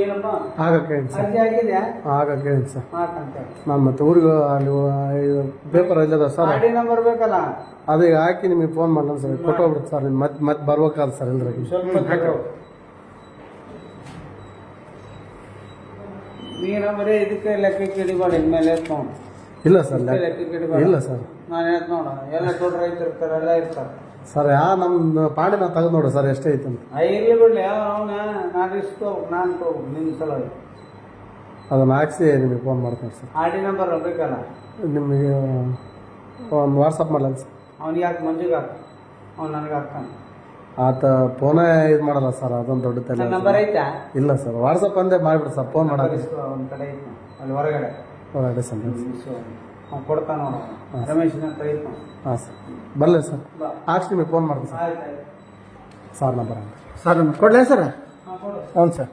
ಏನಪ್ಪ ಆಗಕ್ಕೆ ಹೇಳಿ ಸರ್. ಅರ್ಜಿ ಆಗಿದೆಯಾ? ಆಗಕ್ಕೆ ಹೇಳಿ ಸರ್. ಹಾಕಂತೆ. ನಾನು ಮತ್ತೆ ಊರಿಗೆ ಅಲ್ಲಿ ಪೇಪರ್ ಇಲ್ಲದ ಸರ್. ಗಾಡಿ ನಂಬರ್ ಬೇಕಲ್ಲ? ಅದೀಗ ಹಾಕಿ ನಿಮಗೆ ಫೋನ್ ಮಾಡೋಣ ಸರ್. ಕೊಟ್ಟೋಗ್ಬಿಡುತ್ತೆ ಸರ್. ಮತ್ತೆ ಬರ್ಬೇಕಾದ ಸರ್ ಇಲ್ದ್ರಾಗ. ಸ್ವಲ್ಪ ನೀನು ಬರೀ ಇದಕ್ಕೆ ಲೆಕ್ಕಕ್ಕೆ ಹಿಡಿಬೇಡ. ಇನ್ಮೇಲೆ ಎತ್ತು ನೋಡು. ಇಲ್ಲ ಸರ್. ಲೆಕ್ಕಕ್ಕೆ ಹಿಡಿಬೇಡ. ಇಲ್ಲ ಸರ್. ನಾನು ಹೇಳ್ತು ನೋಡ, ಎಲ್ಲ ದೊಡ್ಡ ರೈತರು ಇರ್ತಾರೆ, ಎಲ್ಲ ಇರ್ತಾರೆ ಸರ್. ನಮ್ಮ ಪಾಡಿ ನಾವು ತೆಗೆದು ನೋಡಿ ಸರ್ ಎಷ್ಟೇ ಐತೆ ಅಂತ. ಇರ್ಲಿ ಬಿಡ್ಲಿ, ಅವನ ನಾನು ಇಸ್ಕೋಬೇಕು, ನಾನು ತಗೋಬೇಕು ನಿನ್ನ ಸಲುವಾಗಿ. ಅದನ್ನು ಹಾಕ್ಸಿ ನಿಮಗೆ ಫೋನ್ ಮಾಡ್ತೀನಿ ಸರ್. ಆರ್ ಡಿ ನಂಬರ್ ಬೇಕಲ್ಲ? ನಿಮಗೆ ಒಂದು ವಾಟ್ಸಪ್ ಮಾಡಲ್ಲ ಸರ್. ಅವ್ನಿಗೆ ಯಾಕೆ ಮಂಜುಗೆ ಹಾಕು, ಅವ್ನು ನನಗೆ ಹಾಕ್ತಾನೆ. ಆತ ಫೋನೇ ಇದು ಮಾಡಲ್ಲ ಸರ್. ಅದೊಂದು ದೊಡ್ಡ ತಲೆ. ನಂಬರ್ ಐತಾ? ಇಲ್ಲ ಸರ್. ವಾಟ್ಸಪ್ ಅಂದೇ ಮಾಡಿಬಿಡಿ ಸರ್. ಫೋನ್ ಮಾಡೋದು ಒಂದು ಕಡೆ ಐತೆ ಅಲ್ಲಿ ಹೊರಗಡೆ. ಹೊರಗಡೆ ಸರ್. ಅವ್ನು ಕೊಡ್ತಾನ ನೋಡು, ರಮೇಶನ ಹತ್ರ ಐತೆ. ಹಾಂ ಸರ್. ಬರಲಿ ಸರ್. ಹಾಕ್ಸಿ ನಿಮಗೆ ಫೋನ್ ಮಾಡ್ತೀನಿ ಸರ್. ಆಯ್ತು ಆಯ್ತು ಸರ್ ನಂಬರ್ ಸರ್ ಕೊಡ್ಲೇ ಸರ್? ಹಾಂ ಕೊಡು. ಹ್ಞೂ ಸರ್.